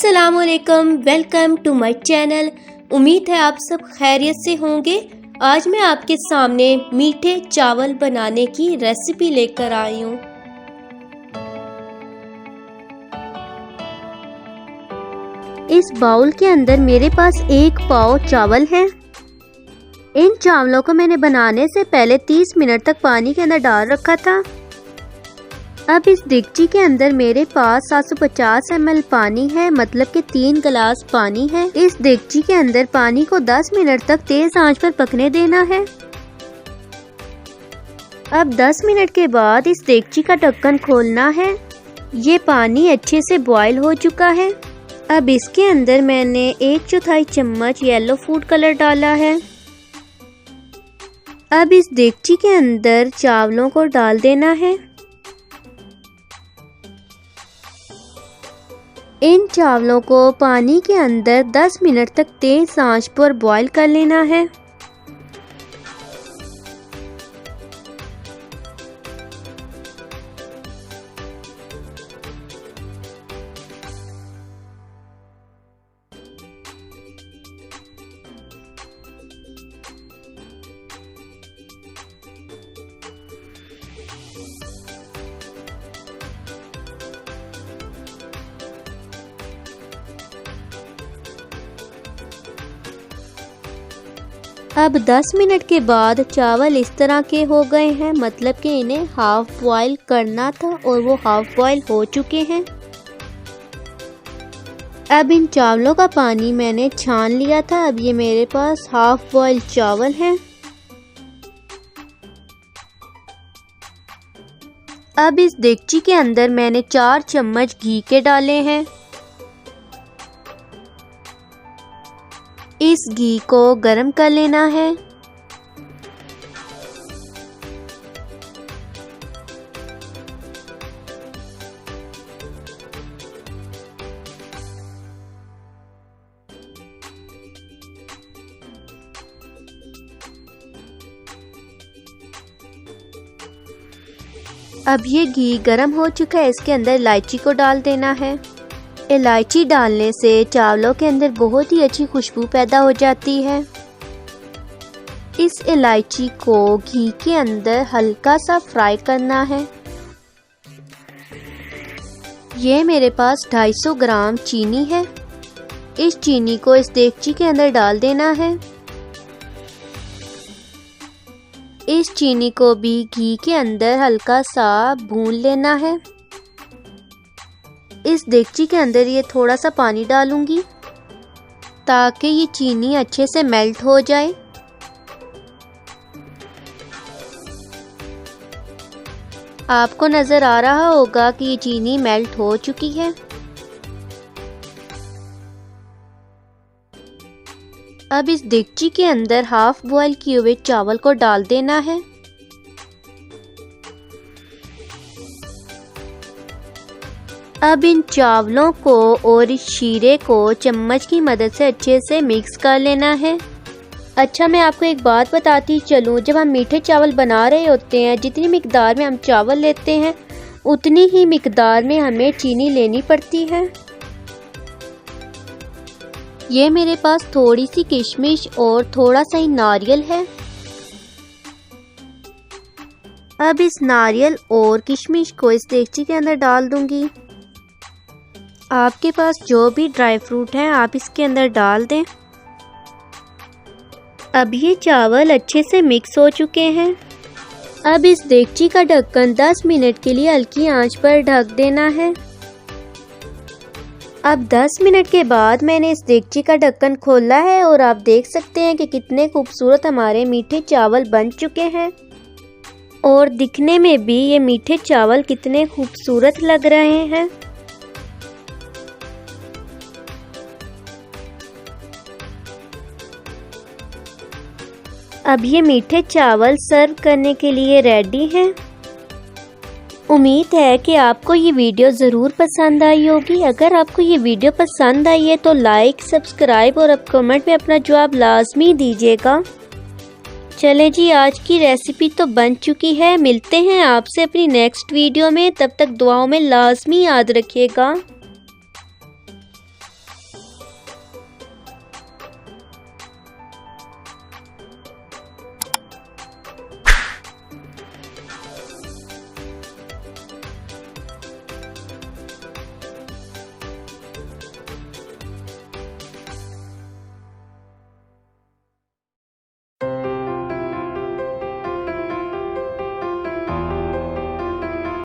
अस्सलामुअलैकुम, welcome to my channel. उम्मीद है आप सब खैरियत से होंगे। आज मैं आपके सामने मीठे चावल बनाने की रेसिपी लेकर आई हूँ। इस बाउल के अंदर मेरे पास 1 पाव चावल हैं। इन चावलों को मैंने बनाने से पहले 30 मिनट तक पानी के अंदर डाल रखा था। अब इस देगची के अंदर मेरे पास 750 ml पानी है, मतलब कि 3 गिलास पानी है। इस देगची के अंदर पानी को 10 मिनट तक तेज आंच पर पकने देना है। अब 10 मिनट के बाद इस देगची का ढक्कन खोलना है। ये पानी अच्छे से बॉयल हो चुका है। अब इसके अंदर मैंने 1/4 चम्मच येलो फूड कलर डाला है। अब इस देगची के अंदर चावलों को डाल देना है। इन चावलों को पानी के अंदर 10 मिनट तक तेज आंच पर बॉईल कर लेना है। अब 10 मिनट के बाद चावल इस तरह के हो गए हैं, मतलब कि इन्हें हाफ बॉईल करना था और वो हाफ बॉईल हो चुके हैं। अब इन चावलों का पानी मैंने छान लिया था। अब ये मेरे पास हाफ बॉईल चावल हैं। अब इस देगची के अंदर मैंने 4 चम्मच घी के डाले हैं। इस घी को गरम कर लेना है। अब ये घी गरम हो चुका है। इसके अंदर इलायची को डाल देना है। इलायची डालने से चावलों के अंदर बहुत ही अच्छी खुशबू पैदा हो जाती है। इस इलायची को घी के अंदर हल्का सा फ्राई करना है। ये मेरे पास 250 ग्राम चीनी है। इस चीनी को इस देगची के अंदर डाल देना है। इस चीनी को भी घी के अंदर हल्का सा भून लेना है। इस देगची के अंदर ये थोड़ा सा पानी डालूंगी ताकि ये चीनी अच्छे से मेल्ट हो जाए। आपको नज़र आ रहा होगा कि ये चीनी मेल्ट हो चुकी है। अब इस देगची के अंदर हाफ बॉईल किए हुए चावल को डाल देना है। अब इन चावलों को और इस शीरे को चम्मच की मदद से अच्छे से मिक्स कर लेना है। अच्छा, मैं आपको एक बात बताती चलूँ, जब हम मीठे चावल बना रहे होते हैं, जितनी मिकदार में हम चावल लेते हैं उतनी ही मिकदार में हमें चीनी लेनी पड़ती है। ये मेरे पास थोड़ी सी किशमिश और थोड़ा सा ही नारियल है। अब इस नारियल और किशमिश को इस देगची के अंदर डाल दूंगी। आपके पास जो भी ड्राई फ्रूट है आप इसके अंदर डाल दें। अब ये चावल अच्छे से मिक्स हो चुके हैं। अब इस देगची का ढक्कन 10 मिनट के लिए हल्की आंच पर ढक देना है। अब 10 मिनट के बाद मैंने इस देगची का ढक्कन खोला है और आप देख सकते हैं कि कितने खूबसूरत हमारे मीठे चावल बन चुके हैं और दिखने में भी ये मीठे चावल कितने खूबसूरत लग रहे हैं। अब ये मीठे चावल सर्व करने के लिए रेडी हैं। उम्मीद है कि आपको ये वीडियो ज़रूर पसंद आई होगी। अगर आपको ये वीडियो पसंद आई है तो लाइक, सब्सक्राइब और अब कमेंट में अपना जवाब लाजमी दीजिएगा। चलें जी, आज की रेसिपी तो बन चुकी है। मिलते हैं आपसे अपनी नेक्स्ट वीडियो में। तब तक दुआओं में लाजमी याद रखिएगा।